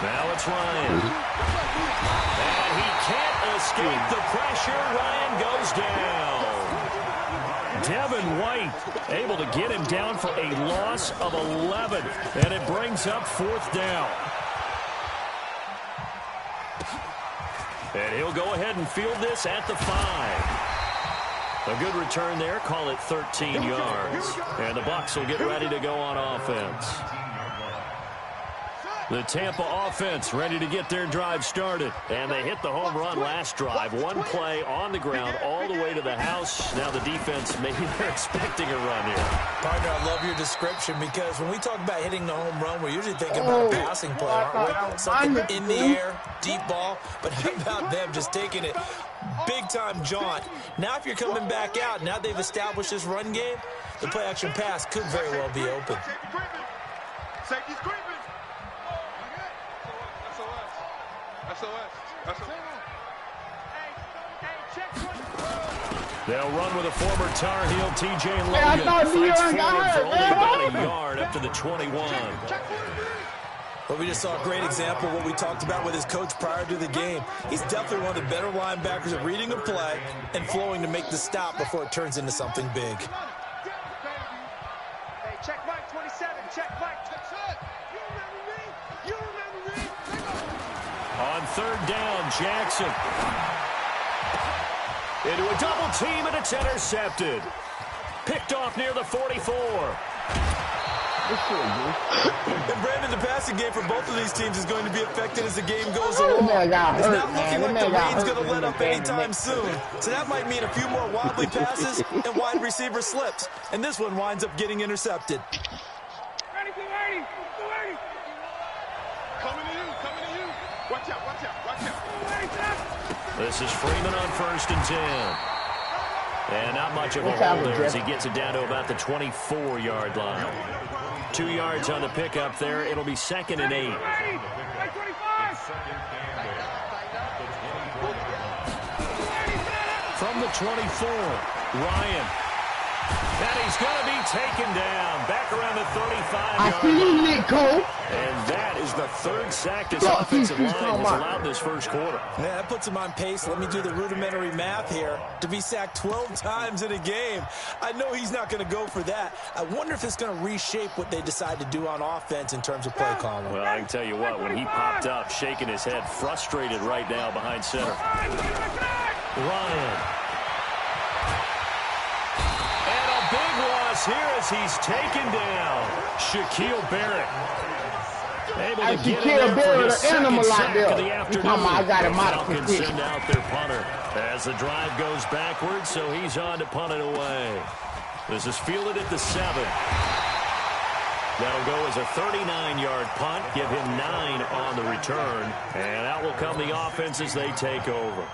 Now it's Ryan. And he can't escape the pressure. Ryan goes down. Devin White able to get him down for a loss of 11. And it brings up 4th down. And he'll go ahead and field this at the 5. A good return there. Call it 13 yards. And the Bucs will get ready to go on offense. The Tampa offense ready to get their drive started. And they hit the home run last drive. One play on the ground all the way to the house. Now the defense, maybe they're expecting a run here. Partner, I love your description because when we talk about hitting the home run, we're usually thinking about a passing play, aren't we? Something in the air, deep ball. But how about them just taking it big-time jaunt? Now if you're coming back out, now they've established this run game, the play-action pass could very well be open. Safety's creeping. They'll run with a former Tar Heel, T.J. Logan. Fights forward for only about a yard up to the 21. Well, we just saw a great example of what we talked about with his coach prior to the game. He's definitely one of the better linebackers at reading a play and flowing to make the stop before it turns into something big. Hey, check Mike 27. Check Mike. You remember me. On 3rd down, Jackson. Into a double team, and it's intercepted. Picked off near the 44. And Brandon, the passing game for both of these teams is going to be affected as the game goes along. It's not looking like the rain's going to let up anytime soon. So that might mean a few more wobbly passes and wide receiver slips. And this one winds up getting intercepted. Ready. Coming to you. Watch out. This is Freeman on 1st and 10. And not much of a hold there as he gets it down to about the 24-yard line. 2 yards on the pickup there. It'll be 2nd and 8. From the 24, Ryan. And he's going to be taken down. Back around the 35-yard line. And that is the 3rd sack this offensive line has allowed this first quarter. Yeah, that puts him on pace. Let me do the rudimentary math here. To be sacked 12 times in a game, I know he's not going to go for that. I wonder if it's going to reshape what they decide to do on offense in terms of play calling. Well, I can tell you what, when he popped up, shaking his head, frustrated right now behind center. Ryan. Big loss here as he's taken down. Shaquille Barrett. Able to get in there for his second sack of the afternoon. I got him out of Falcons position. send out their punter as the drive goes backwards, so he's on to punt it away. This is fielded at the 7. That'll go as a 39-yard punt. Give him 9 on the return. And out will come the offense as they take over.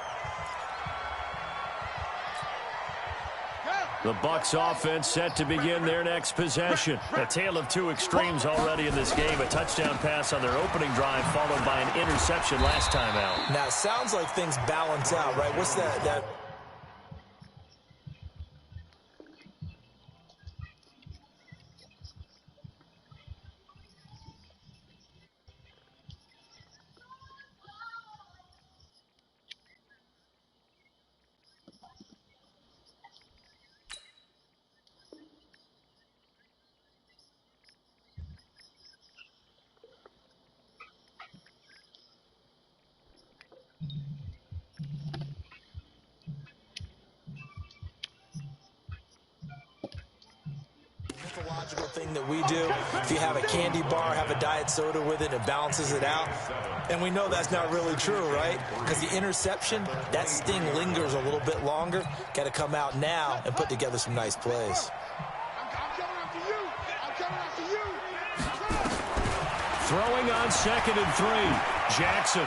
The Bucs offense set to begin their next possession. A tale of two extremes already in this game. A touchdown pass on their opening drive followed by an interception last time out. Now, it sounds like things balance out, right? What's that? Logical thing that we do. If you have a candy bar, have a diet soda with it, it balances it out. And we know that's not really true, right? Because the interception, that sting lingers a little bit longer. Got to come out now and put together some nice plays. Throwing on 2nd and 3. Jackson.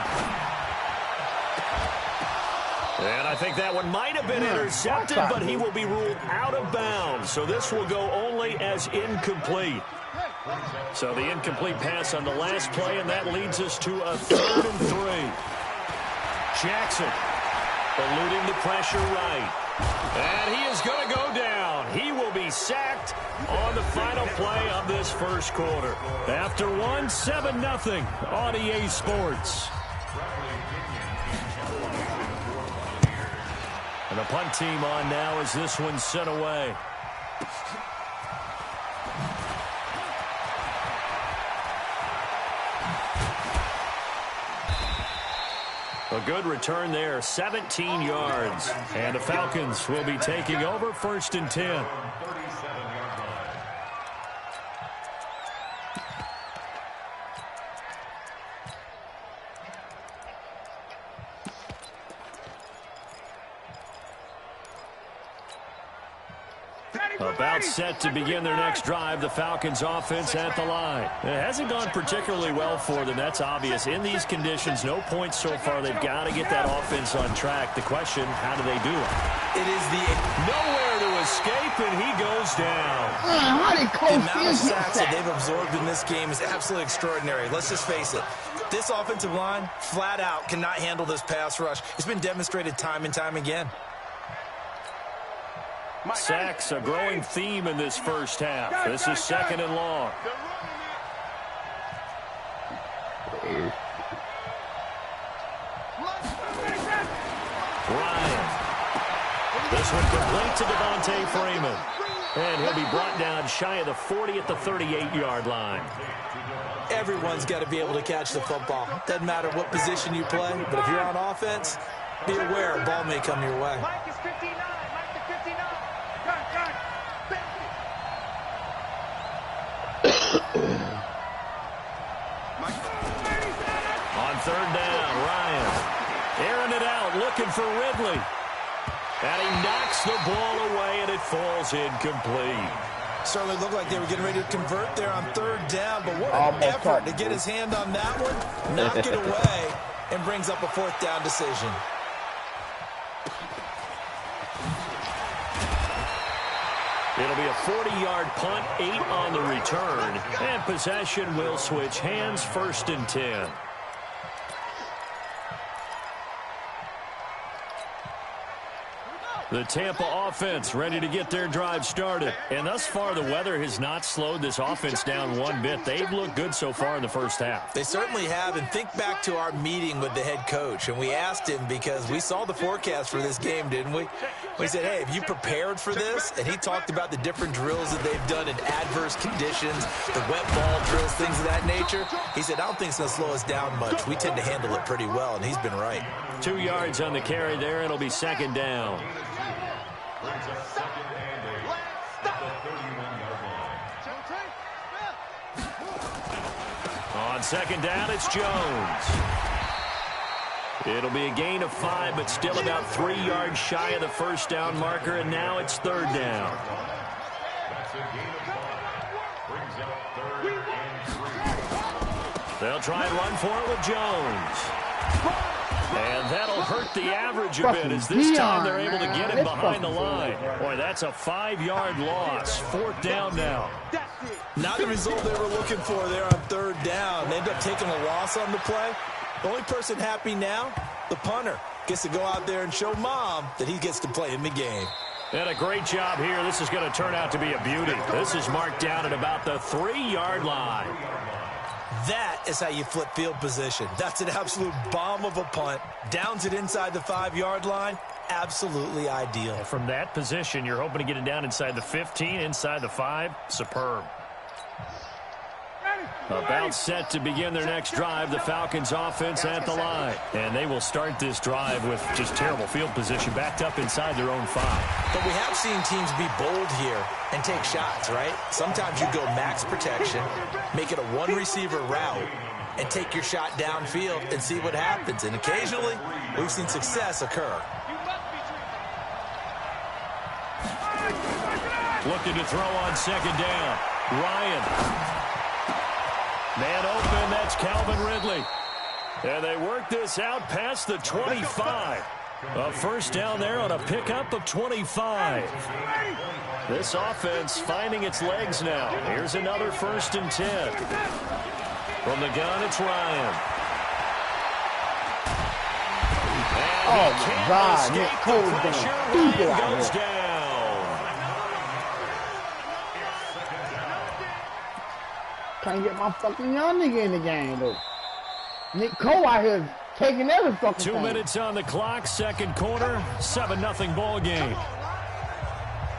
And I think that one might have been intercepted, but he will be ruled out of bounds. So this will go only as incomplete. So the incomplete pass on the last play, and that leads us to a 3rd and 3. Jackson. Eluding the pressure right. And he is going to go down. He will be sacked on the final play of this first quarter. After 7-0 on EA Sports. And the punt team on now as this one's sent away. A good return there, 17 yards. And the Falcons will be taking over 1st and 10. About set to begin their next drive, the Falcons offense at the line. It hasn't gone particularly well for them, that's obvious. In these conditions, no points so far. They've got to get that offense on track. The question, how do they do it? It is nowhere to escape, and he goes down. The amount of sacks that they've absorbed in this game is absolutely extraordinary. Let's just face it. This offensive line, flat out, cannot handle this pass rush. It's been demonstrated time and time again. Sacks, a growing theme in this first half. This is 2nd and long. Ryan. This one complete to Devontae Freeman. And he'll be brought down shy of the 40 at the 38-yard line. Everyone's got to be able to catch the football. Doesn't matter what position you play, but if you're on offense, be aware a ball may come your way. Mike is 59. Mike is 59. On 3rd down, Ryan. Airing it out, looking for Ridley. And he knocks the ball away, and it falls incomplete. Certainly looked like they were getting ready to convert there on 3rd down, but what an effort to get his hand on that one, knock it away, and brings up a 4th down decision. It'll be a 40-yard punt, 8 on the return, and possession will switch hands, 1st and 10. The Tampa offense ready to get their drive started. And thus far, the weather has not slowed this offense down one bit. They've looked good so far in the first half. They certainly have. And think back to our meeting with the head coach. And we asked him because we saw the forecast for this game, didn't we? We said, hey, have you prepared for this? And he talked about the different drills that they've done in adverse conditions, the wet ball drills, things of that nature. He said, I don't think it's going to slow us down much. We tend to handle it pretty well, and he's been right. 2 yards on the carry there. It'll be 2nd down. On 2nd down, it's Jones. It'll be a gain of 5, but still about 3 yards shy of the 1st down marker, and now it's 3rd down. They'll try and run for it with Jones. And that'll hurt the average a bit as this time they're able to get him behind the line. Boy, that's a 5-yard loss. 4th down now. Not the result they were looking for there on 3rd down. They end up taking a loss on the play. The only person happy now, the punter, gets to go out there and show Mom that he gets to play in the game. And a great job here. This is going to turn out to be a beauty. This is marked down at about the 3-yard line. That is how you flip field position. That's an absolute bomb of a punt. Downs it inside the 5-yard line. Absolutely ideal. From that position, you're hoping to get it down inside the 15, inside the 5. Superb. About set to begin their next drive, the Falcons offense at the line. And they will start this drive with just terrible field position, backed up inside their own 5. But we have seen teams be bold here and take shots, right? Sometimes you go max protection, make it a one-receiver route, and take your shot downfield and see what happens. And occasionally, we've seen success occur. Looking to throw on 2nd down. Ryan. Man open, that's Calvin Ridley. And they work this out past the 25. A 1st down there on a pickup of 25. This offense finding its legs now. Here's another 1st and 10. From the gun, it's Ryan. And Oh, my God. Nick Cole's going stupid out Goes here. down. Can't get my fucking young nigga in the game, though. Nick Cole out here taking every fucking 2 thing. minutes on the clock, second quarter, 7-0 ball game.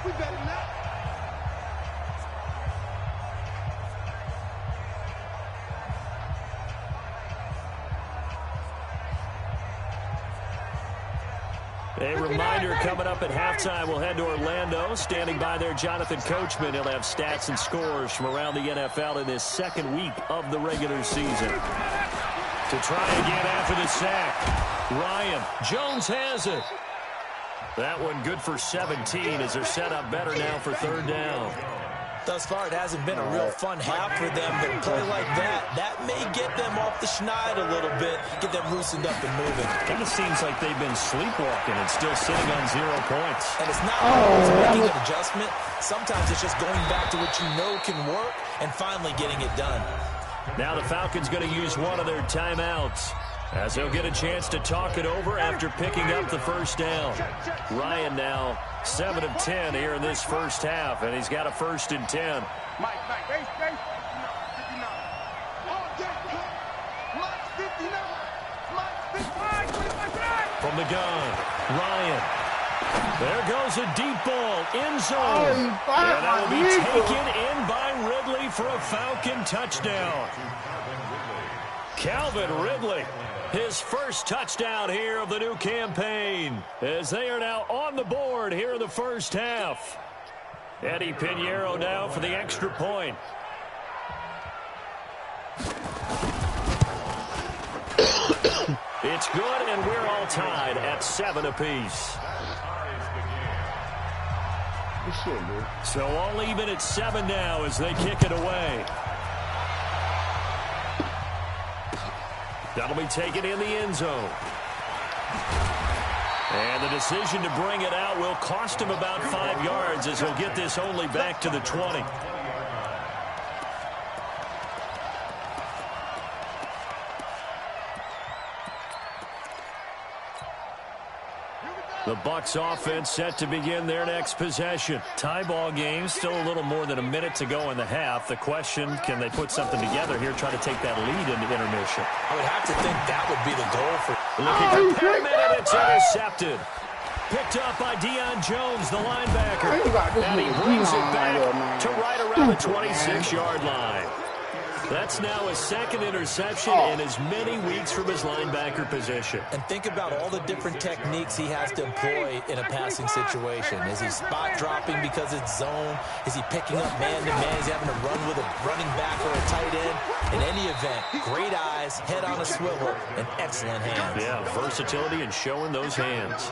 We better not. A reminder coming up at halftime, we'll head to Orlando. Standing by there, Jonathan Coachman. He'll have stats and scores from around the NFL in this second week of the regular season. To try again after the sack. Ryan. Jones has it. That one good for 17 as they're set up better now for third down. Thus far, it hasn't been a real fun half for them, but a play like that may get them off the schneid a little bit, get them loosened up and moving. It just seems like they've been sleepwalking and still sitting on 0 points. And it's not always making an adjustment. Sometimes it's just going back to what you know can work and finally getting it done. Now the Falcons going to use one of their timeouts as they'll get a chance to talk it over after picking up the first down. Ryan now 7 of 10 here in this first half, and he's got a 1st and 10. Mike, base, 59. All day, Mike, 59. Mike, 55. From the gun, Ryan. There goes a deep ball, end zone. Oh, he And that will be fired my taken in by Ridley for a Falcon touchdown. Calvin Ridley, his first touchdown here of the new campaign, as they are now on the board here in the first half. Eddie Pinheiro now for the extra point. It's good, and we're all tied at 7 apiece. Good shit, dude. So all even at 7 now as they kick it away. That'll be taken in the end zone. And the decision to bring it out will cost him about 5 yards as he'll get this only back to the 20. The Bucs offense set to begin their next possession. Tie ball game, still a little more than a minute to go in the half. The question, can they put something together here, try to take that lead into intermission? I would have to think that would be the goal for... Looking for Perriman, and it's intercepted. Picked up by Deion Jones, the linebacker. And he brings it back to right around the 26-yard line. That's now his second interception in as many weeks from his linebacker position. And think about all the different techniques he has to employ in a passing situation. Is he spot dropping because it's zone? Is he picking up man-to-man? Is he having to run with a running back or a tight end? In any event, great eyes, head on a swivel, and excellent hands. Yeah, versatility and showing those hands.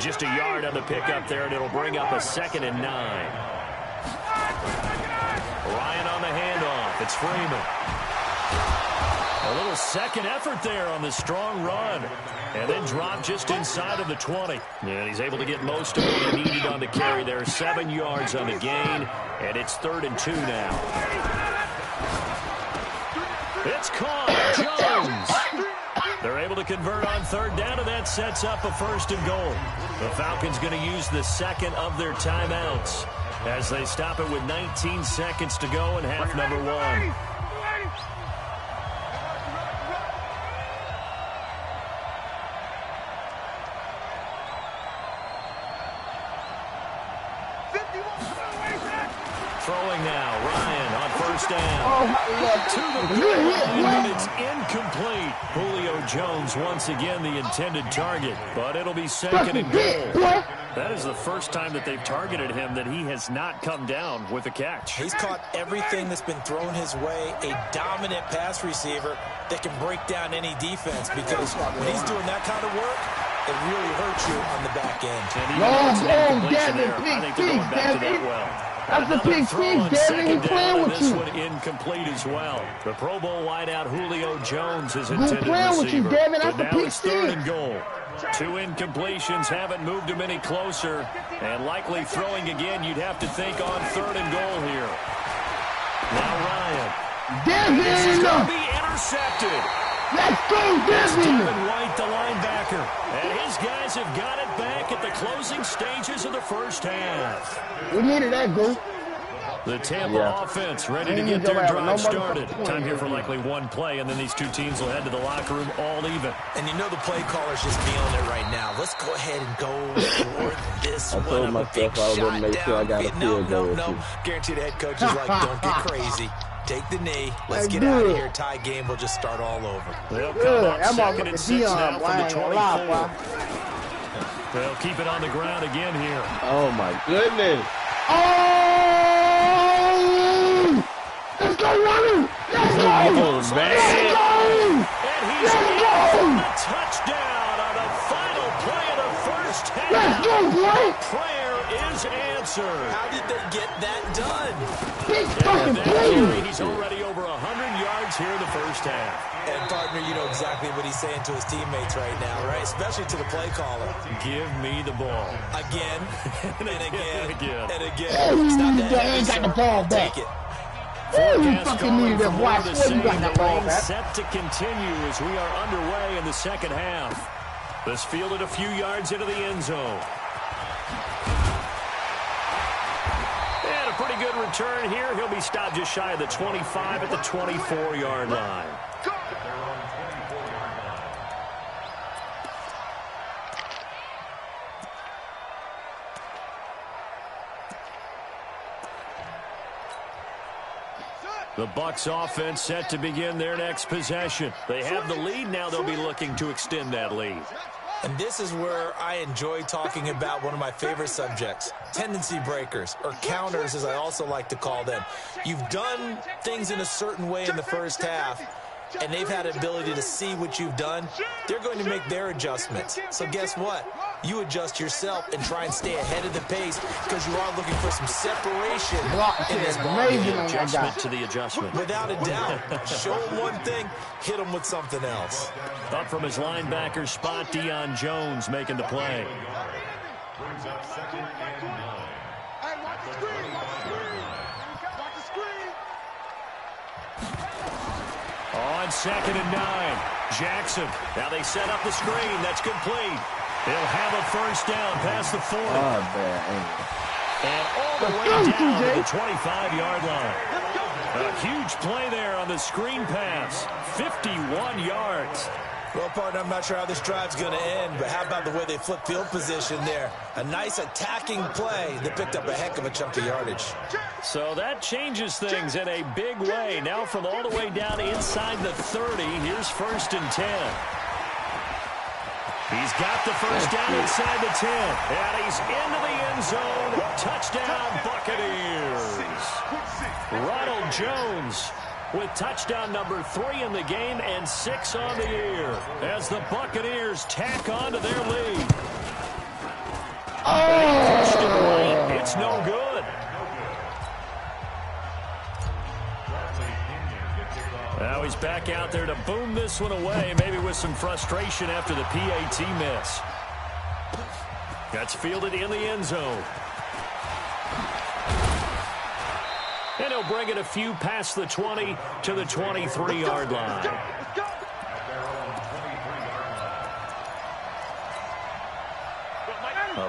Just a yard on the pickup there, and it'll bring up a 2nd and 9. Ryan on the handoff. It's Freeman. A little second effort there on the strong run. And then dropped just inside of the 20. And he's able to get most of what he needed on the carry there. 7 yards on the gain. And it's 3rd and 2 now. It's caught. Jones. They're able to convert on 3rd down, and that sets up a 1st and goal. The Falcons going to use the second of their timeouts as they stop it with 19 seconds to go in half number 1. Throwing now, Ryan on 1st down. To the goal line, and it's incomplete. Julio Jones once again the intended target, but it'll be 2nd and goal. That is the first time that they've targeted him that he has not come down with a catch. He's caught everything that's been thrown his way, a dominant pass receiver that can break down any defense, because when he's doing that kind of work, it really hurts you on the back end. I think they're going back to that well. That's a big thing, Devin. He's playing with this you. one incomplete as well. The Pro Bowl wideout Julio Jones is Good intended playing with you, receiver. Devin. That's But a now big it's 3rd thing. and goal. 2 incompletions haven't moved him any closer. And likely throwing again, you'd have to think on 3rd and goal here. Now Ryan. This is going to be intercepted. Let's go, Jezzy! Devin White, the linebacker. And his guys have got it back at the closing stages of the first half. We needed that, Goose. The Tampa offense ready to get their drive started. Time here for likely one play, and then these two teams will head to the locker room all even. And you know the play caller's just feeling it right now. Let's go ahead and go for this one. I told myself I was going to make sure I got a field goal. No. Guaranteed the head coach is like, don't get crazy. Take the knee. Let's get out of here. Tie game. We'll just start all over. They'll come up second and 6 now from the 24. They'll keep it on the ground again here. Oh, my goodness. Oh! Let's go, Ronnie! Let's go! And he's in for the touchdown on the final play of the first half. Let's go, boy! Prayer is answered. How did they get that done? Big fucking play! He's already over 100 yards here in the first half. And, partner, you know exactly what he's saying to his teammates right now, right? Especially to the play caller. Give me the ball. Again, and again, and again. Hey, Stop you ain't got the ball back. Take it. You fucking needed that watch. Where you got that ball back? Set to continue as we are underway in the second half. This fielded a few yards into the end zone. And a pretty good return here. He'll be stopped just shy of the 25 at the 24-yard line. The Bucs offense set to begin their next possession. They have the lead. Now they'll be looking to extend that lead. And this is where I enjoy talking about one of my favorite subjects, tendency breakers, or counters as I also like to call them. You've done things in a certain way in the first half, and they've had the ability to see what you've done. They're going to make their adjustments. So guess what? You adjust yourself and try and stay ahead of the pace because you are looking for some separation in this ball game. Adjustment to the adjustment. Without a doubt. Show them one thing, hit them with something else. Up from his linebacker spot, Deion Jones making the play. Hey, watch the screen, watch the screen. Watch the screen. On 2nd and 9, Jackson. Now they set up the screen. That's complete. They'll have a first down past the 40. Oh, man. And all the way down to the 25-yard line. A huge play there on the screen pass. 51 yards. Well, partner, I'm not sure how this drive's going to end, but how about the way they flip field position there? A nice attacking play that picked up a heck of a chunk of yardage. So that changes things in a big way. Now from all the way down inside the 30, here's 1st and 10. He's got the first down inside the 10. And he's into the end zone. Touchdown, Buccaneers. Ronald Jones with touchdown number 3 in the game and 6 on the year as the Buccaneers tack on to their lead. Oh! It's no good. Now he's back out there to boom this one away, maybe with some frustration after the PAT miss. That's fielded in the end zone. And he'll bring it a few past the 20 to the 23-yard line.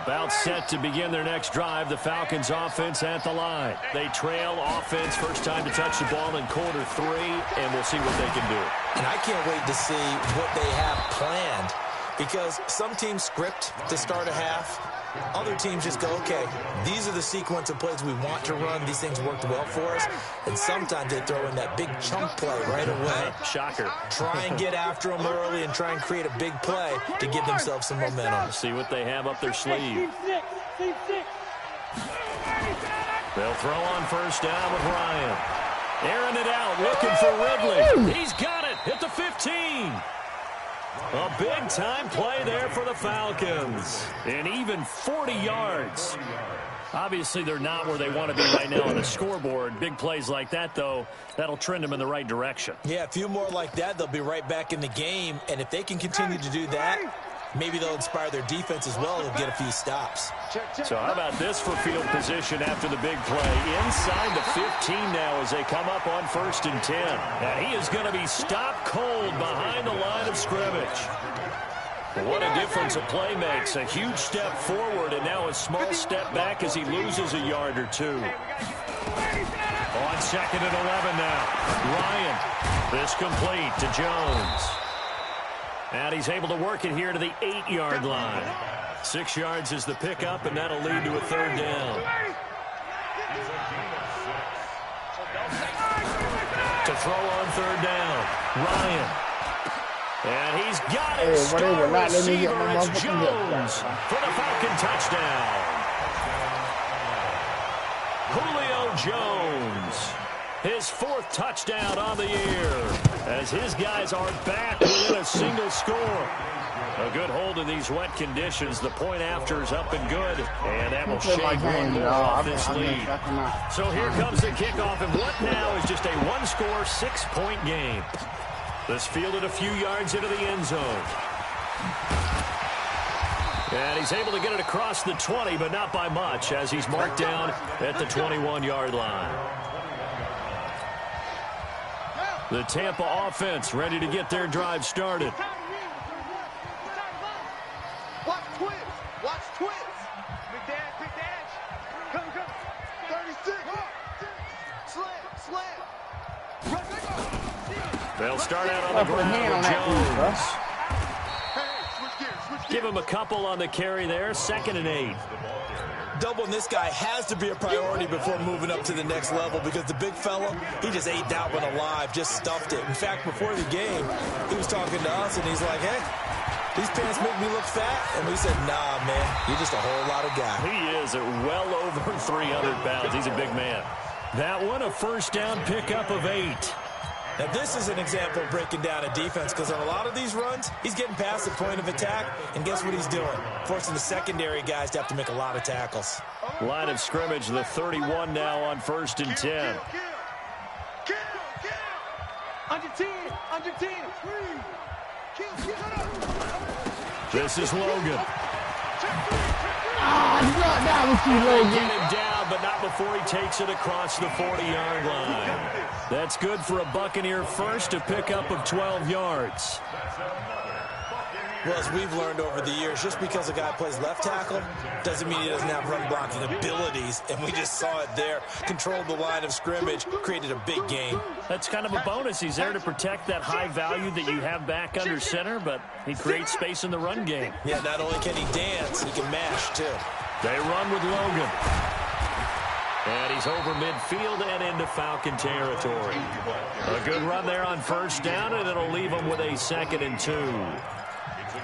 About set to begin their next drive, the Falcons offense at the line. They trail offense, first time to touch the ball in quarter 3, and we'll see what they can do. And I can't wait to see what they have planned because some teams script to start a half. Other teams just go, okay, these are the sequence of plays we want to run. These things worked well for us. And sometimes they throw in that big chunk play right away. Shocker. Try and get after them early and try and create a big play to give themselves some momentum. See what they have up their sleeve. They'll throw on first down with Ryan. Airing it out, looking for Ridley. He's got it at the 15. A big-time play there for the Falcons. And even 40 yards. Obviously, they're not where they want to be right now on the scoreboard. Big plays like that, though, that'll trend them in the right direction. Yeah, a few more like that, they'll be right back in the game. And if they can continue to do that, maybe they'll inspire their defense as well and get a few stops. So how about this for field position after the big play? Inside the 15 now as they come up on 1st and 10. And he is going to be stopped cold behind the line of scrimmage. What a difference a play makes. A huge step forward and now a small step back as he loses a yard or two. On 2nd and 11 now. Ryan, this complete to Jones. And he's able to work it here to the 8-yard line. 6 yards is the pickup, and that'll lead to a 3rd down. To throw on 3rd down, Ryan. And he's got it. Star receiver, it's Jones for the Falcon touchdown. Julio Jones, his 4th touchdown on the year, as his guys are back within a single score. A good hold in these wet conditions. The point after is up and good, and that will shave one more off this lead. So here comes the kickoff, and what now is just a 1-score, 6-point game. This fielded a few yards into the end zone. And he's able to get it across the 20, but not by much, as he's marked down at the 21-yard line. The Tampa offense ready to get their drive started. Watch twins. Watch twins. Big dash, big dash. Come. 36. Slam. They'll start out on the ground with Jones. Give him a couple on the carry there. 2nd and 8. Doubling this guy has to be a priority before moving up to the next level because the big fella, he just ate that one alive, just stuffed it. In fact, before the game, he was talking to us, and he's like, hey, these pants make me look fat. And we said, nah, man, you're just a whole lot of guy. He is at well over 300 pounds. He's a big man. That one, a 1st down pickup of 8. Now, this is an example of breaking down a defense because on a lot of these runs, he's getting past the point of attack, and guess what he's doing? Forcing the secondary guys to have to make a lot of tackles. Line of scrimmage, the 31 now on 1st and 10. Under 10. This is Logan. That was too low. Get him down, but not before he takes it across the 40-yard line. That's good for a Buccaneer first, a pickup of 12 yards. Well, as we've learned over the years, just because a guy plays left tackle doesn't mean he doesn't have run blocking abilities, and we just saw it there. Controlled the line of scrimmage, created a big gain. That's kind of a bonus. He's there to protect that high value that you have back under center, but he creates space in the run game. Yeah, not only can he dance, he can mash, too. They run with Logan. And he's over midfield and into Falcon territory. A good run there on 1st down, and it'll leave him with a 2nd and 2.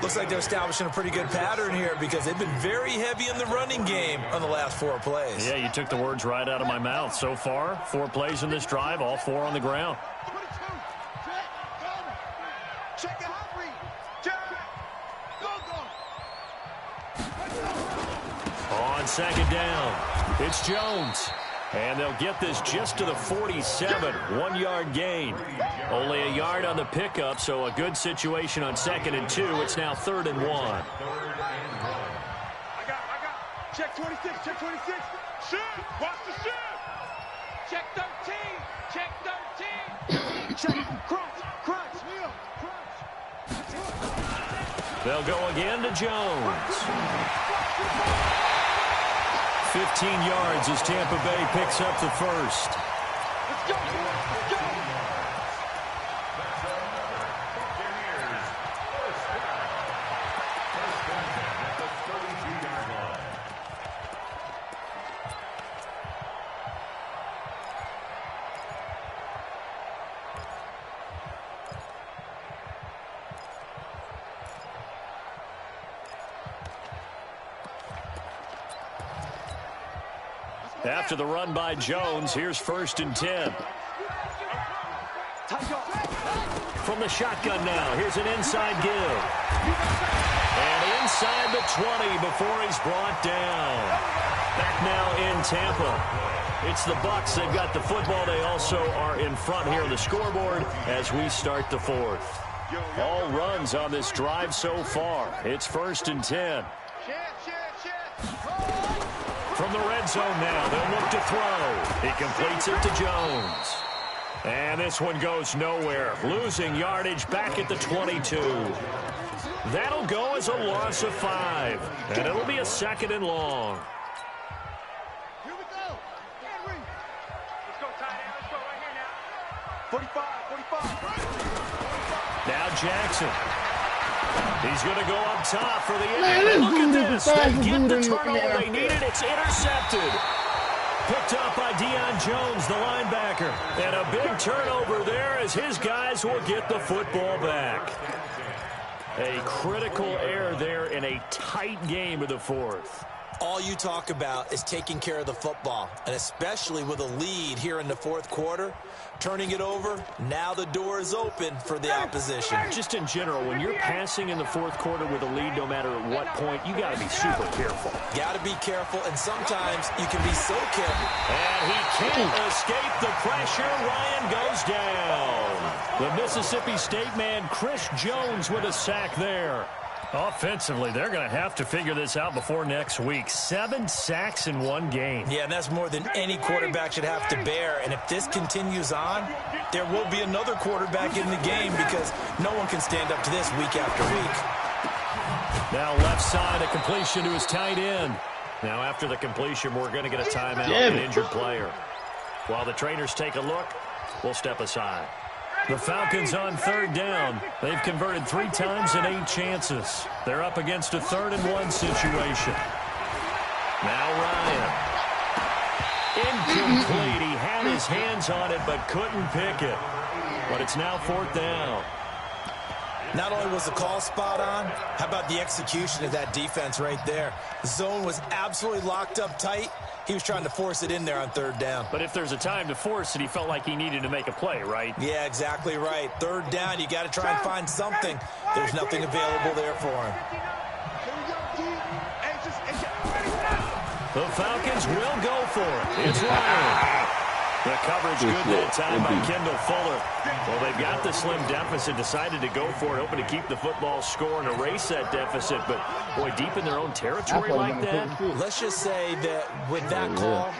Looks like they're establishing a pretty good pattern here because they've been very heavy in the running game on the last 4 plays. Yeah, you took the words right out of my mouth. So far, 4 plays in this drive, all 4 on the ground. Check it out, Reed. On 2nd down, it's Jones. And they'll get this just to the 47, 1-yard gain. Only a yard on the pickup, so a good situation on 2nd and 2. It's now 3rd and 1. I got. Check 26. Shoot. Watch the shoot. Check 13. Check. Crunch. Wheel. Crunch. They'll go again to Jones. 15 yards as Tampa Bay picks up the first. Let's go. After the run by Jones, here's 1st and 10. From the shotgun now, here's an inside give. And inside the 20 before he's brought down. Back now in Tampa. It's the Bucs. They've got the football. They also are in front here on the scoreboard as we start the 4th. All runs on this drive so far. It's 1st and 10. From the red zone now, they'll look to throw. He completes it to Jones. And this one goes nowhere. Losing yardage back at the 22. That'll go as a loss of 5. And it'll be a 2nd and long. Here we go. Let's go, tight end. Let's go right here now. 45. Now Jackson. He's going to go up top for the Man, end. this Look at dude this. is They fast get dude the in the turnover they NFL. needed. It's intercepted. Picked up by Deion Jones, the linebacker. And a big turnover there as his guys will get the football back. A critical error there in a tight game of the 4th. All you talk about is taking care of the football, and especially with a lead here in the 4th quarter. Turning it over, now the door is open for the opposition. Just in general, when you're passing in the 4th quarter with a lead, no matter at what point, you got to be super careful. Got to be careful, and sometimes you can be so careful. And he can't escape the pressure. Ryan goes down. The Mississippi State man, Chris Jones, with a sack there. Offensively, they're going to have to figure this out before next week. 7 sacks in one game. Yeah, and that's more than any quarterback should have to bear. And if this continues on, there will be another quarterback in the game because no one can stand up to this week after week. Now left side, a completion to his tight end. Now after the completion, we're going to get a timeout, an injured player. While the trainers take a look, we'll step aside. The Falcons on 3rd down. They've converted 3 times in 8 chances. They're up against a 3rd and 1 situation. Now Ryan. Incomplete. He had his hands on it but couldn't pick it. But it's now 4th down. Not only was the call spot on, how about the execution of that defense right there? The zone was absolutely locked up tight. He was trying to force it in there on 3rd down. But if there's a time to force it, he felt like he needed to make a play, right? Yeah, exactly right. 3rd down, you got to try and find something. There's nothing available there for him. The Falcons will go for it. It's Ryan. The coverage good that time by Kendall Fuller. Well, they've got the slim deficit, decided to go for it, hoping to keep the football score and erase that deficit. But, boy, deep in their own territory like that. Let's just say that with that call,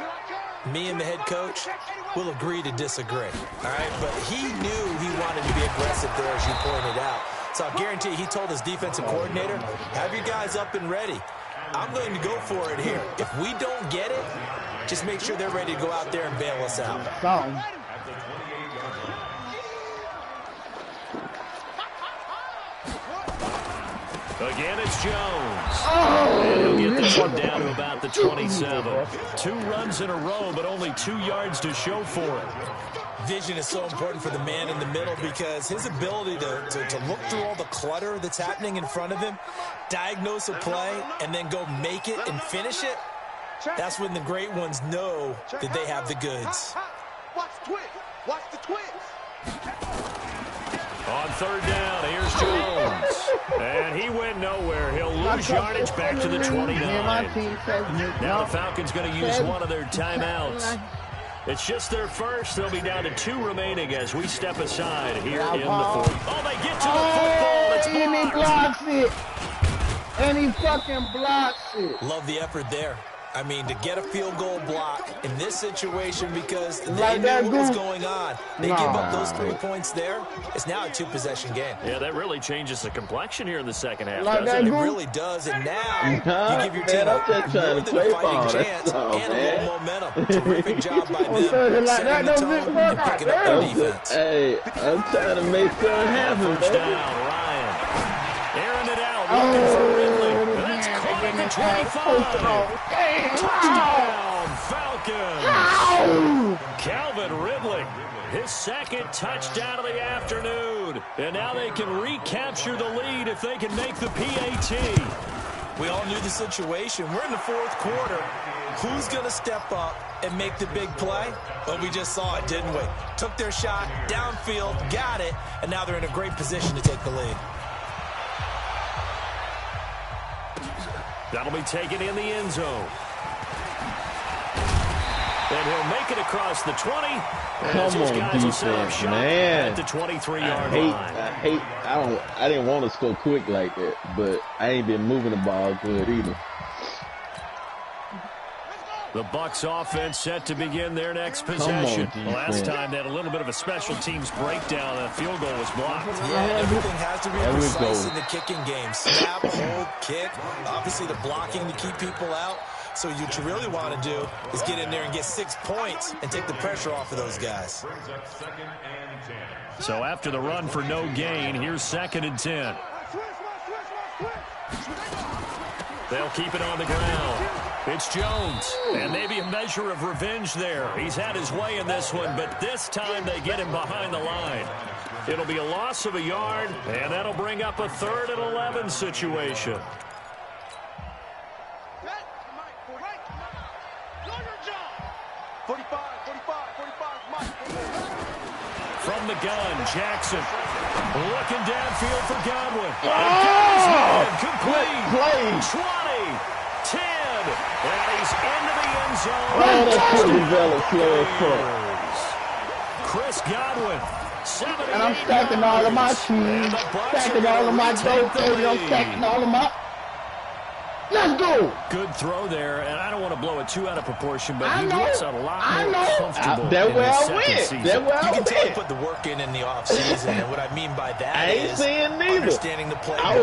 me and the head coach will agree to disagree. All right, but he knew he wanted to be aggressive there, as you pointed out. So I guarantee you, he told his defensive coordinator, have your guys up and ready. I'm going to go for it here. If we don't get it, just make sure they're ready to go out there and bail us out. Again, it's Jones. And he'll get this one down to about the 27. 2 runs in a row, but only 2 yards to show for it. Vision is so important for the man in the middle because his ability to look through all the clutter that's happening in front of him, diagnose a play, and then go make it and finish it, that's when the great ones know that they have the goods. Watch twist. Watch the twist. On 3rd down, here's Jones. And he went nowhere. He'll lose yardage back to the 29. Now the Falcons going to use one of their timeouts. It's just their first. They'll be down to 2 remaining as we step aside here in the 4th. Oh, they get to the football. It's blocked. And he blocks it. And he fucking blocks it. Love the effort there. I mean, to get a field goal block in this situation because they Like knew that what was goose. going on. They give up those 3 points there. It's now a 2-possession game. Yeah, that really changes the complexion here in the second half, Like doesn't that it? It goose. really does, and now you give your Man, team I'm just trying more to than play a ball. fighting That's chance all, and a man. little momentum. Terrific job by Oh, them, sir, like setting that, the don't tone get and fucked picking out up their there. defense. Hey, I'm trying to make something happen, First baby. down, Ryan. Airing it out, looking for Ridley. That's caught at the 25. Touchdown, Falcons. Calvin Ridley, his 2nd touchdown of the afternoon. And now they can recapture the lead if they can make the PAT. We all knew the situation. We're in the 4th quarter. Who's going to step up and make the big play? Well, we just saw it, didn't we? Took their shot, downfield, got it, and now they're in a great position to take the lead. That'll be taken in the end zone. And he'll make it across the 20. Come on, defense, man. At the 23-yard line. I didn't want to score quick like that, but I ain't been moving the ball good either. The Bucs offense set to begin their next possession. On, last time they had a little bit of a special teams breakdown. A field goal was blocked. Yeah, everything has to be precise in the kicking game. Snap, hold, kick. Obviously, the blocking to keep people out. So what you really want to do is get in there and get 6 points and take the pressure off of those guys. So after the run for no gain, here's 2nd and 10. They'll keep it on the ground. It's Jones, and maybe a measure of revenge there. He's had his way in this one, but this time they get him behind the line. It'll be a loss of a yard, and that'll bring up a 3rd and 11 situation. From the gun, Jackson looking downfield for Godwin. Complete. 20, 10, and he's into the end zone. Oh, that's good developed, slow as fuck. Chris Godwin, 70. And I'm stacking all of my teams, stacking all of my dope, baby. I'm stacking all of my. Let's go. Good throw there, and I don't want to blow it too out of proportion, but he looks a lot more comfortable. That's where I went. That's where I You can tell he went. put the work in the offseason, and what I mean by that I ain't is saying neither. understanding the play. I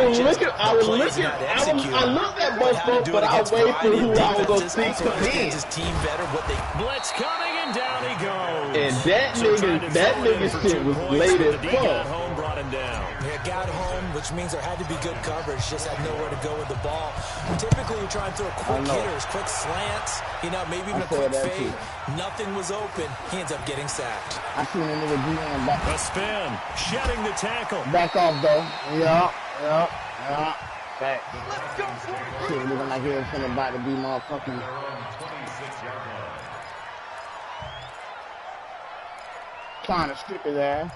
was looking. I looked at both folks, but I waited for who I was gonna see come in. His team better. What they Blitz coming, and down he goes. And that nigga shit was late as fuck. Home brought him down. Yeah, got home, which means there had to be good coverage. Just had nowhere to go with the ball. Typically, you try and throw quick hitters, quick slants, maybe even a quick fade. Nothing was open. He ends up getting sacked. I seen a nigga GM back. A spin, shedding the tackle. Back off, though. Yeah. Back. Shit, looking like he was finna about to be motherfucking. Trying to strip his ass.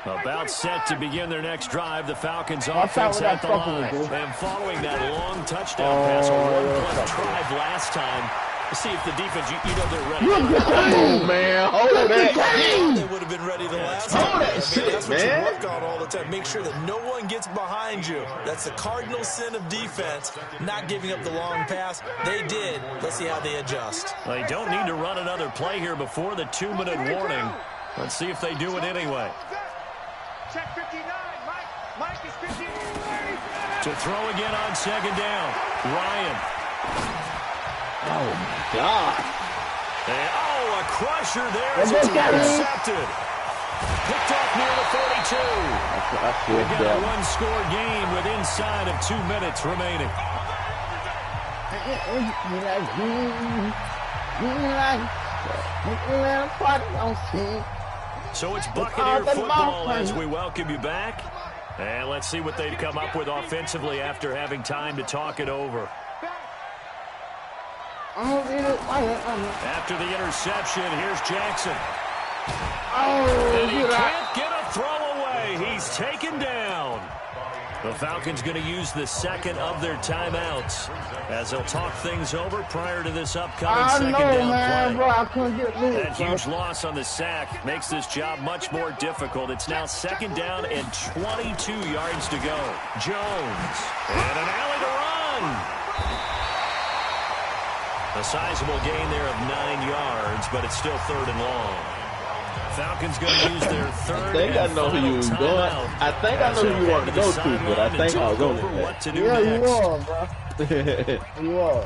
About set to begin their next drive, the Falcons offense at the line. And following that long touchdown pass, a one-play drive last time, to see if the defense, they're ready. Oh, man. Hold that shit. They would have been ready the last time. Hold that shit, that's what man. you work on all the time. Make sure that no one gets behind you. That's the cardinal sin of defense, not giving up the long pass. They did. Let's see how they adjust. They don't need to run another play here before the 2-minute warning. Let's see if they do it anyway. Check 59. Mike is 59. To throw again on 2nd down. Ryan. Oh, my God. And, a crusher there as it's intercepted. Picked off near the 42. We've got a one-score game with inside of 2 minutes remaining. So it's Buccaneer football as we welcome you back. And let's see what they've come up with offensively after having time to talk it over. After the interception, here's Jackson. And he can't get a throw away. He's taken down. The Falcons going to use the second of their timeouts as they'll talk things over prior to this upcoming second down play. Bro, I couldn't get loose, that huge loss on the sack makes this job much more difficult. It's now 2nd down and 22 yards to go. Jones and an alley to run. A sizable gain there of 9 yards, but it's still 3rd and long. Falcons going to use their third I think I know who you was going. I think I know who you want to go to, but I think I was on it. Yeah, you are, bro. You are.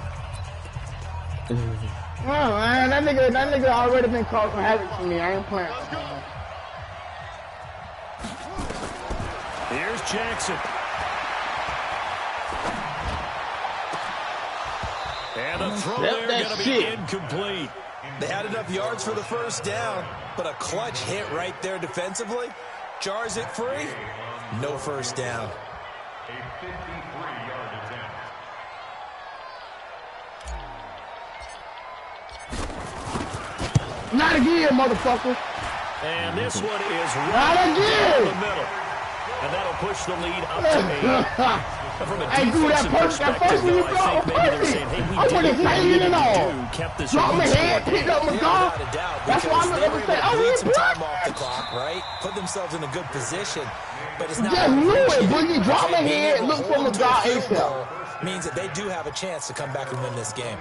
Oh, man, that nigga already been causing havoc for me. I ain't playing. Here's Jackson. And the throw there going to be incomplete. They had enough yards for the first down, but a clutch hit right there defensively. Jars it free. No first down. A 53-yard attempt. Not again, motherfucker. And this one is Not right again. down the middle. And that'll push the lead up to 8. From a defensive perspective, though, I think maybe they're saying, hey, we did what we needed to do, kept this Drop my lead head, pick up my gun. That's why I'm going to say, oh, bleed he's some time off the clock, right? Put themselves in a good position, but it's not. Just knew it, Boogie. Drop my head, look for my guy ASAP. Means that they do have a chance to come back and win this game.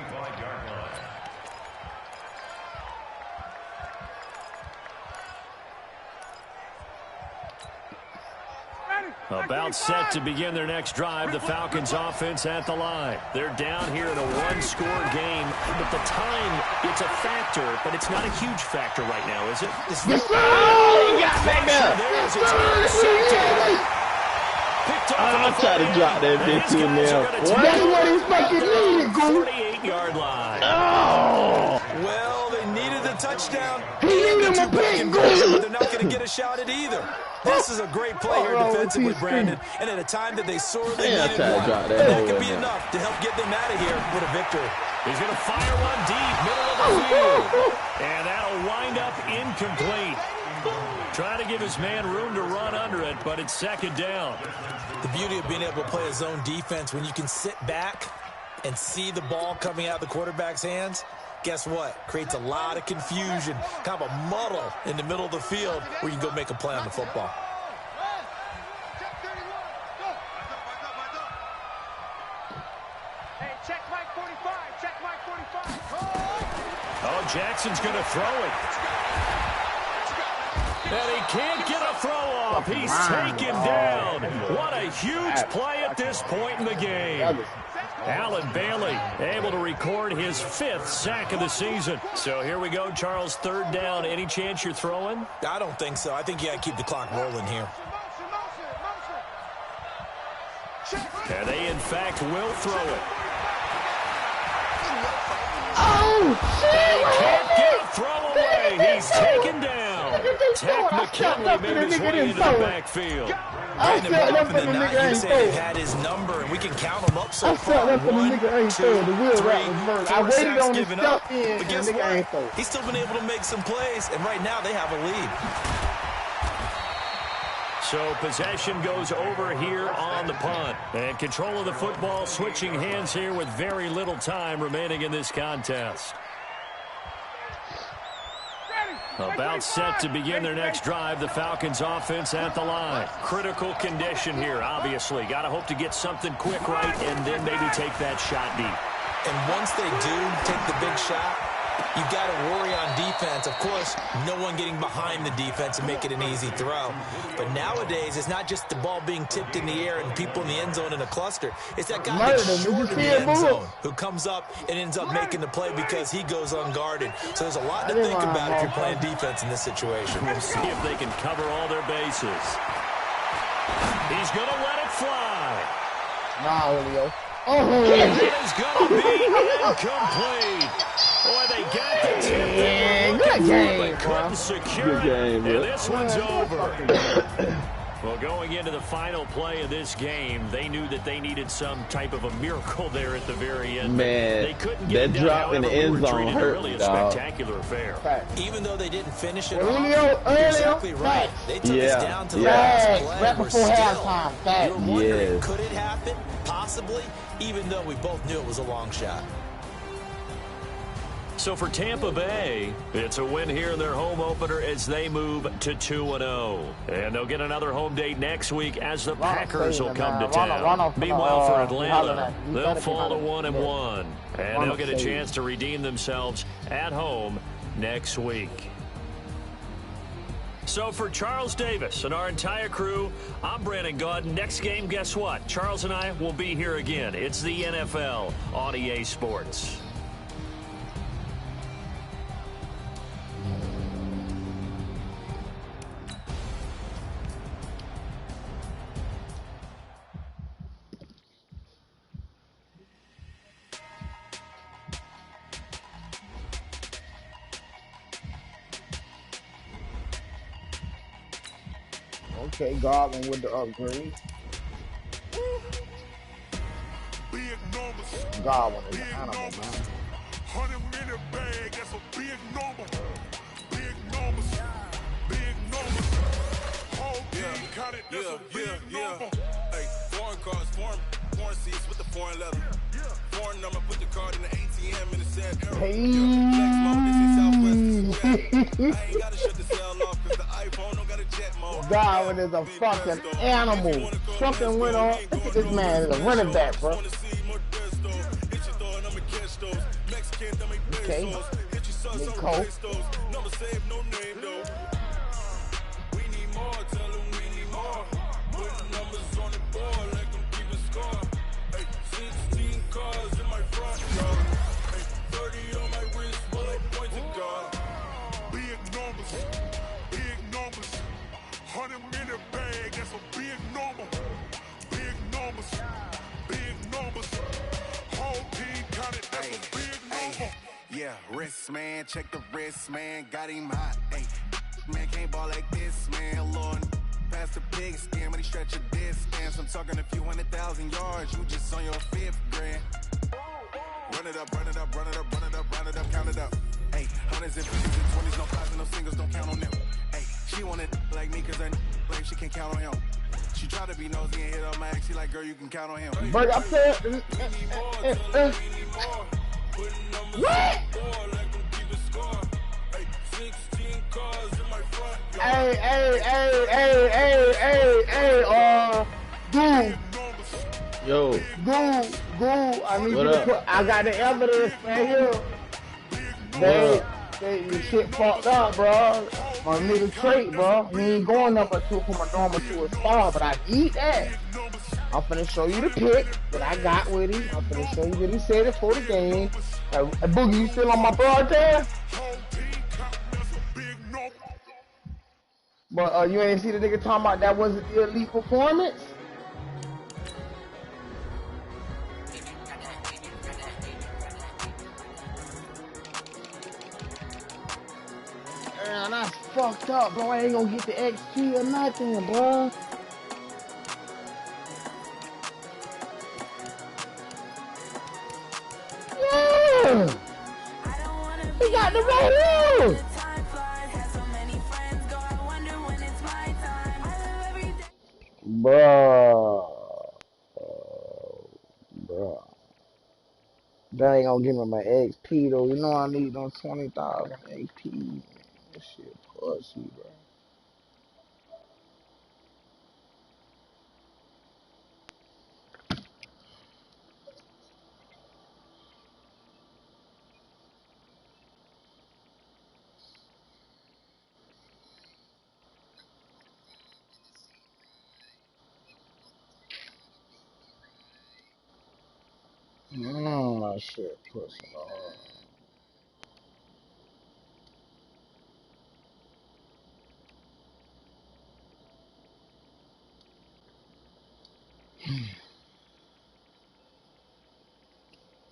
About set to begin their next drive, the Falcons offense at the line. They're down here in a one-score game, but the time, it's a factor, but it's not a huge factor right now, is it? Yes, sir! Oh, he got back there! There's its picked off I'm trying to drop that bitch in there. That's what he's fucking needed, Goose. 48-yard line. Oh! Well, they needed the touchdown. He needed him a big Goose. They're not going to get a shot at either. This is a great play here defensively, Brandon, and at a time that they sorely needed one. That could be enough to help get them out of here with a victory. He's going to fire one deep, middle of the field. And that'll wind up incomplete. Trying to give his man room to run under it, but it's second down. The beauty of being able to play a zone defense when you can sit back and see the ball coming out of the quarterback's hands, guess what? Creates a lot of confusion, kind of a muddle in the middle of the field where you can go make a play on the football. Hey, check Mike 45. Check Mike 45. Oh, Jackson's going to throw it. And he can't get a throw off. He's taken down. What a huge play at this point in the game. Allen Bailey able to record his 5th sack of the season. So here we go, Charles, third down. Any chance you're throwing? I don't think so. I think you got to keep the clock rolling here. And they, in fact, will throw it. Oh, shit! Can't get a throw away. He's taken down. Tech McKinley made his way into the backfield. Brandon, more often than not, you say they've had his number, and we can count them up so far. 1, 2, 3, 4 sacks given up. But guess what? He's still been able to make some plays, and right now they have a lead. So possession goes over here on the punt. And control of the football switching hands here with very little time remaining in this contest. About set to begin their next drive, the Falcons offense at the line. Critical condition here, obviously. Got to hope to get something quick right and then maybe take that shot deep. And once they do take the big shot, you've got to worry on defense. Of course, no one getting behind the defense and make it an easy throw. But nowadays, it's not just the ball being tipped in the air and people in the end zone in a cluster. It's that guy that's short in the end zone who comes up and ends up making the play because he goes unguarded. So there's a lot to think about if you're playing defense in this situation. We'll see if they can cover all their bases. He's going to let it fly. Nah, Julio. It is going to be incomplete. Boy, they got the tip they were looking for, but couldn't secure it. And this one's over. Well, going into the final play of this game, they knew that they needed some type of a miracle there at the very end. Man, they couldn't get that drop in the end zone hurt, really a spectacular affair. Even though they didn't finish it Julio, off, exactly right. They took us down to the last play. Right before halftime. You were wondering, could it happen? Possibly, even though we both knew it was a long shot. So for Tampa Bay, it's a win here in their home opener as they move to 2-0. And they'll get another home date next week as the Packers will come to town. Meanwhile, for Atlanta, they'll fall to 1-1. And they'll get a chance to redeem themselves at home next week. So for Charles Davis and our entire crew, I'm Brandon Gaudin. Next game, guess what? Charles and I will be here again. It's the NFL on EA Sports. Okay, Godwin with the upgrade. Godwin is an animal, man. 100-minute bag, that's a big number. Big numbers, big numbers. Whole team counted Yeah. Hey, foreign cars, foreign seats with the foreign leather. Foreign number, put the card in the ATM in the said era. Flex mode, this is Southwest. I ain't gotta shut the cell off because the iPhone don't got a jet mode. Darwin is a fucking animal. Something went on. Look at this man. He's a running back, bro. Okay. Nicole. We need more, tell them we need more. Putting numbers on the board like I'm keeping score. Hey, 16 cars in my front yard. Hey, 30 on my wrist while I point to God. Big numbers. 100 minute bag, that's a big number. Big numbers. Whole team counted, that's a big number. Yeah, wrist man, check the wrist man, got him hot. Hey, man can't ball like this, man. Lord, past the pig skin when he stretch a distance. I'm talking a few 100,000 yards, you just on your 5th grand. Run it up, count it up. Hey, hundreds and fifties and 20s, no fives and no singles, don't count on them. Hey, she wanted like me cause I like she can't count on him. She try to be nosy and hit on my ex, she like, girl, you can count on him. But I said, what? Hey, dude. Yo. Go. I need What you to up? put, I got the evidence right here. Hey, your shit fucked up, bro. My nigga trait, bro. He ain't going number 2 from a normal to a star, but I eat that. I'm finna show you the pic that I got with him. I'm finna show you what he said before the game. Boogie, you still on my broadcast? But you ain't see the nigga talking about that wasn't the elite performance? Man, that's fucked up, bro. I ain't gonna get the XP or nothing, bro. Yeah! He got the right here! Bruh. That ain't gonna give me my XP though. You know I need those 20,000 XP. This shit pussy, bro. My shit pussy, Lord.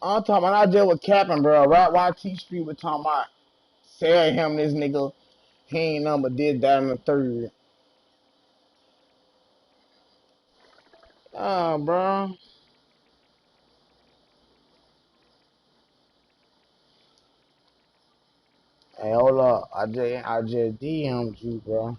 I'm talking about I just was capping, bro. Right while T Street was talking about selling him this nigga. He ain't number did that in the 3rd. Bro. Hey, hold up. I just DM'd you, bro.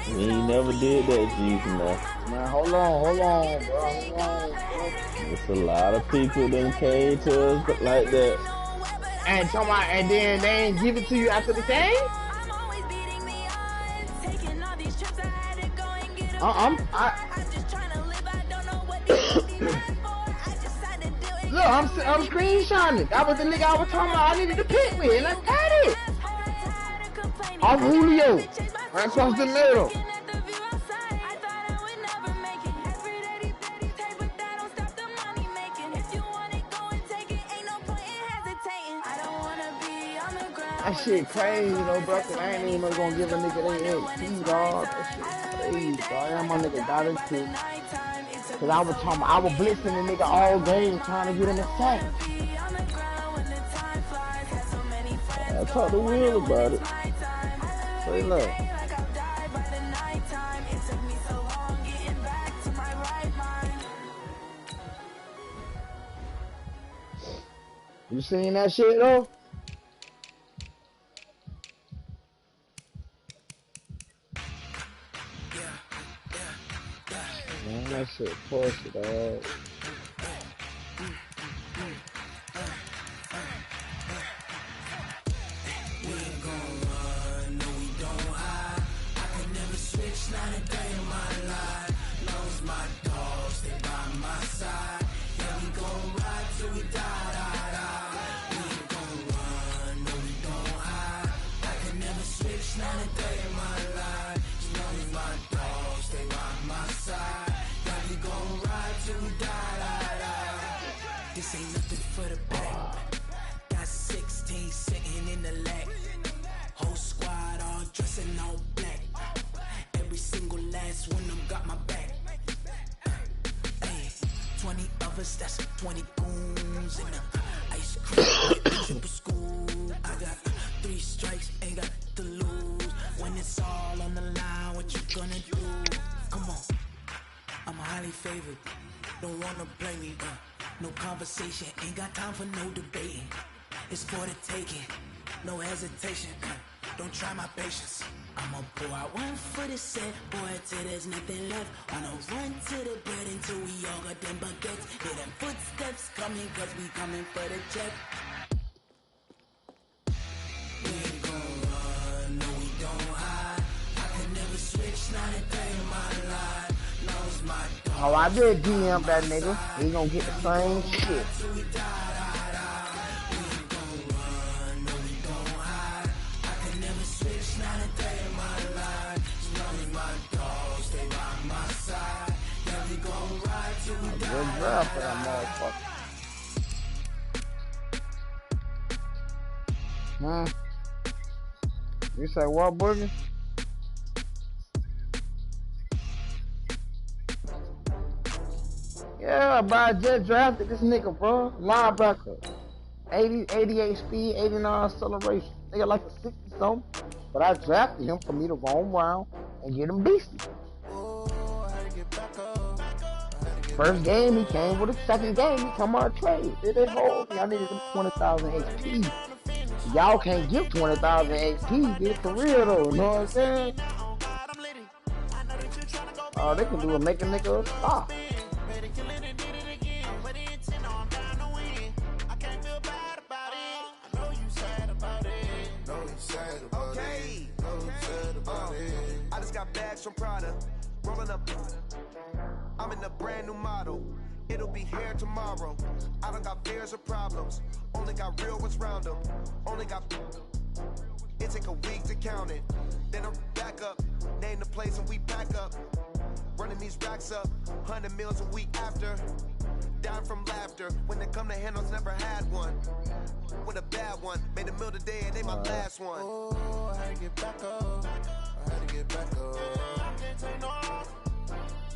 You ain't never did that, Jeez, man. Man, hold on, bro. Hold on, bro. There's a lot of people that came to us like that. And talking about, and then they ain't give it to you after the game? Look, I'm screenshotting it. That was the nigga I was talking about I needed to pick with, and I got it. I'm Julio. Right across the middle. That shit crazy though, bro, cause I ain't even gonna give a nigga their XP, dog. That shit crazy, dog. Yeah, my nigga got it too. Cause I was blitzing the nigga all game trying to get him a sack. I talked to Will about it. Say look. You seen that shit though? shit pussy, dog. Not a day in my life. Knows my dogs, they by my side. Yeah, we gon' ride till we die, die, die. We ain't gon' run, no, we gon' hide. I can never switch, not a day in my life. Knows my dogs, they by my side. Yeah, we gon' ride till we die, die, die. This ain't nothing for the back. Got 16 sitting in the lag. Whole squad all dressing all black. Every single last one of them got my back. Ay, 20 of us, that's 20 goons in the ice cream. Triple school. I got 3 strikes, ain't got to lose. When it's all on the line, what you gonna do? Come on, I'm highly favored. Don't wanna blame me. No conversation, ain't got time for no debating. It's for the taking, no hesitation. Don't try my patience. I'ma pull out one foot of set, boy, till there's nothing left. Wanna run to the bed until we all got them baguettes. Hear them footsteps coming, cause we coming for the check. We ain't gon' run, no, we don't hide. I can never switch, not a day in my life. Knows my dog. Oh, I did DM that nigga. He gonna get the same shit. Good job for that motherfucker. You say what, Boogie? Yeah, but I just drafted this nigga, bro. Linebacker. 88 speed, 89 acceleration. Nigga like a 60 something. But I drafted him for me to roam around and get him beastie. First game he came with it. Second game he come out of trade. Did they hold me? I needed them 20,000 HP. Y'all can't give 20,000 HP, dude, for real though. You know what I'm saying? They can do it, make a nigga stop. I just got bags from Prada, rolling up. I'm in a brand new model. It'll be here tomorrow. I don't got fears or problems. Only got real ones round them. Only got. It take a week to count it. Then I'm back up. Name the place and we pack up. Running these racks up. 100 meals a week after. Down from laughter. When they come to handles, never had one. With a bad one. Made a meal today and they my last one. Oh, I had to get back up. I had to get back up. I can't take no off.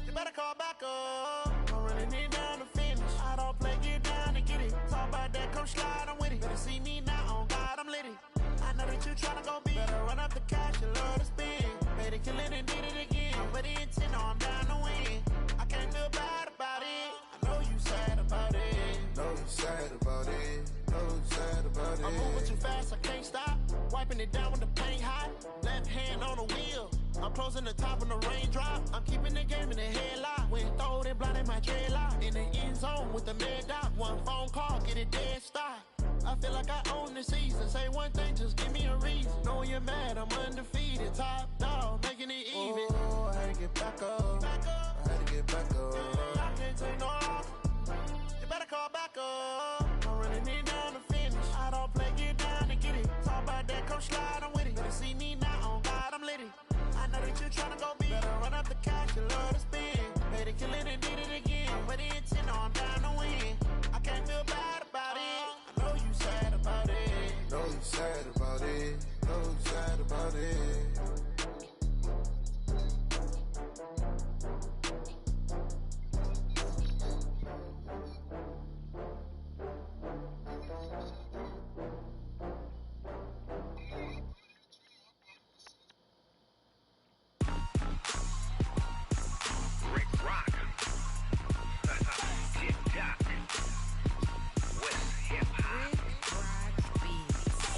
You better call back up. I'm running it down to finish. I don't play, get down to get it. Talk about that, come slide, I'm with it. Better see me now, on God, I'm lit it. I know that you tryna go big. Better run up the cash, you love to spend. Better kill it and did it again. But the intent, no, I'm down to win. I can't feel bad about it. I know you sad about it. Know you sad about it. Know you sad about it. I'm moving too fast, I can't stop. Wiping it down with the paint hot. Left hand on the wheel. I'm closing the top when the raindrop. I'm keeping the game in the headlock. When throw it blind in my dreadlock. In the end zone with the mad dot. One phone call, get it dead stop. I feel like I own the season. Say one thing, just give me a reason. Knowing you're mad, I'm undefeated. Top dog, making it even. Oh, I had to get back up. I had to get back up. I can't take no off. You better call back up. I'm running it down to finish. I don't play, get down to get it. Talk about that, come slide, I'm with it. Better see me now, on God, I'm lit it. I know that you tryna go big. Better run up the cash, you love to spend. Better kill it and did it again. But the intent, no, I'm down to win. I can't feel bad about it. I know you sad about it. Know you sad about it. Know you sad about it.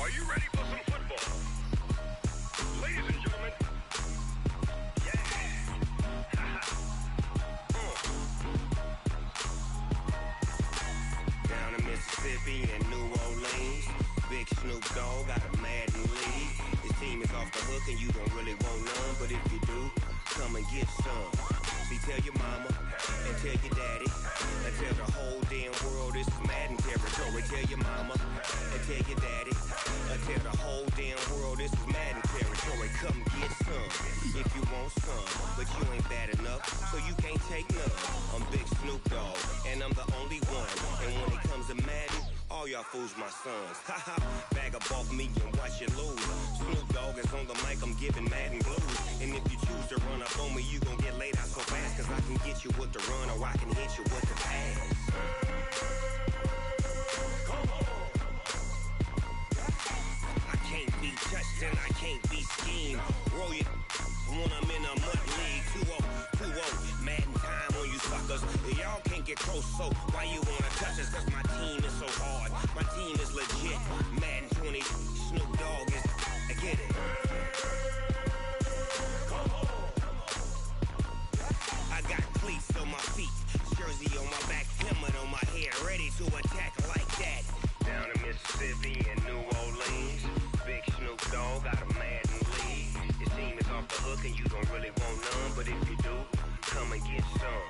Are you ready for Snoop Dogg got a Madden league. His team is off the hook and you don't really want none, but if you do, come and get some. See, tell your mama and tell your daddy and tell the whole damn world this is Madden territory. Tell your mama and tell your daddy and tell the whole damn world this is Madden territory. Come get some if you want some, but you ain't bad enough, so you can't take none. I'm Big Snoop Dogg and I'm the only one, and when it comes to Madden, all y'all fools my sons. Haha, bag up off me and watch you lose. Snoop Dogg is on the mic, I'm giving Madden blues. And if you choose to run up on me, you gon' get laid out so fast, cause I can get you with the run or I can hit you with the pass. I can't be touched and I can't be schemed. Roll you when I'm in a mud league. 2-0, 2-0, Madden time on you suckers. Y'all can't get close, so why you wanna touch us? Cause my team is so hard, my team is legit. Madden 20, Snoop Dogg is, I get it. I got cleats on my feet, jersey on my back, helmet on my head, ready to attack like that. Down in Mississippi and New Orleans, Big Snoop Dogg got a Madden league. His team is off the hook and you don't really want none, but if you do, come and get some.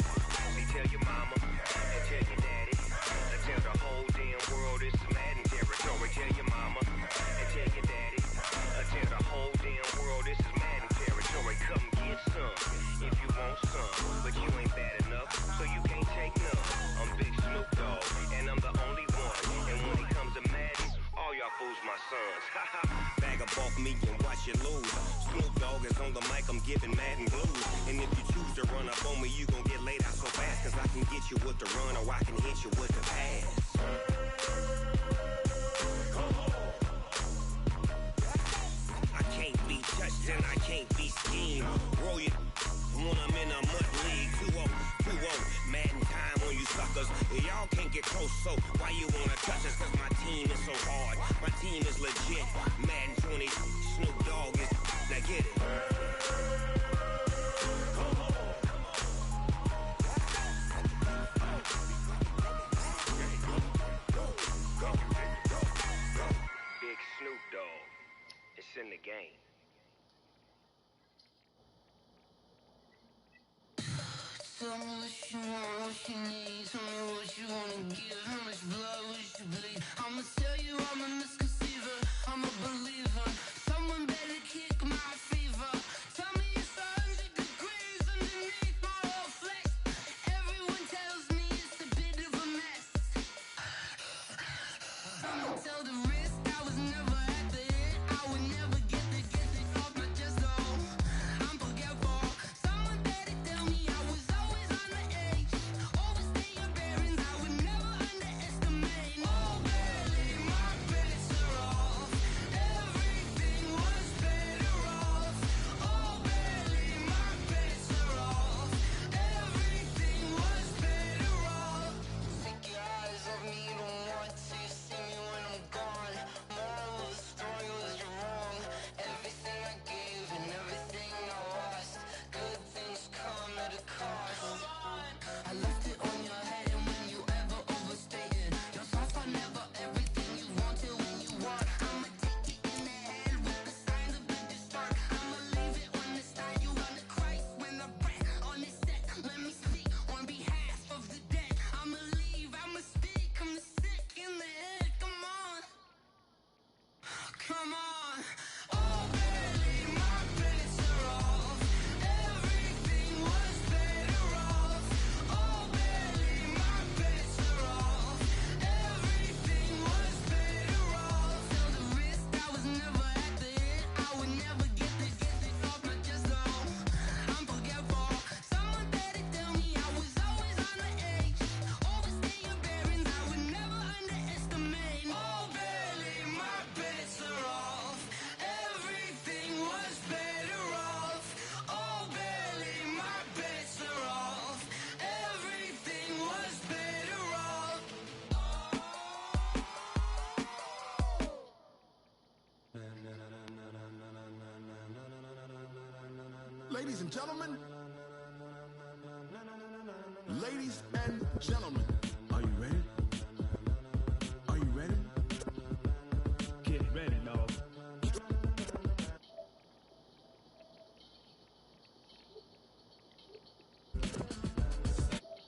See, tell your mama and tell your daddy and tell the whole damn world this is Madden territory. Tell your mama and tell your daddy and tell the whole damn world this is Madden territory. Come get some if you want some, but you ain't bad enough, so you can't take none. I'm Big Snoop Dogg and I'm the only one, and when it comes to Madden, all y'all fools my sons. Haha, bag up off me and watch you lose. Snoop Dogg is on the mic, I'm giving Madden blues. And if you choose to run up on me, you gon' get laid out so fast, cause I can get you with the run or I can hit you with the pass. I can't be touched and I can't be schemed. Roll you when I'm in a mud league. 2-0, 2-0, Madden time on you suckers. Y'all can't get close, so why you wanna touch us? Cause my team is so hard, my team is legit. Madden 20, Snoop Dogg is, now get it. Big Snoop Dogg, it's in the game. Tell me what you want, what you need. Tell me what you wanna give. How much blood would you bleed? I'ma tell you I'm a misconceiver. I'm a believer. Someone better kick my fever. Tell me it's 100 degrees underneath my whole flesh. Everyone tells me it's a bit of a mess. I'ma tell the risk I was never at the end. I would never get this off my chest. Oh, I'm forgetful. Someone better tell me I was always on the edge. Overstay your bearings, I would never underestimate. Oh, barely, my bets are off. Everything was better off. Oh, barely, my bets are off. Everything was better off. Take your eyes off me, don't want to see me when I'm gone. Moral of the story was you're wrong. Everything I gave and everything I lost. Good things come at a cost. I left it on your head, and when you ever overstated, your thoughts are never everything you wanted when you want. I'ma take it in the head with the signs of a distort. I'ma leave it on the side. You run the Christ when the breath on this set. Let me speak on behalf of the dead. I'ma leave, I'ma speak. I'm the sick in the head. Come on, come on. Oh, barely, my bets are off. Everything was better off. Oh, barely, my bets are off. Everything was better off. Till the risk I was never at the end. I would never get this off my chest. Oh, I'm forgetful. Someone better tell me I was always on the edge. Overstay your bearings, I would never underestimate. Oh, barely, my bets are off. Everything was better off. Oh, barely, my bets are off. Everything was better off. Ladies and gentlemen, ladies and gentlemen.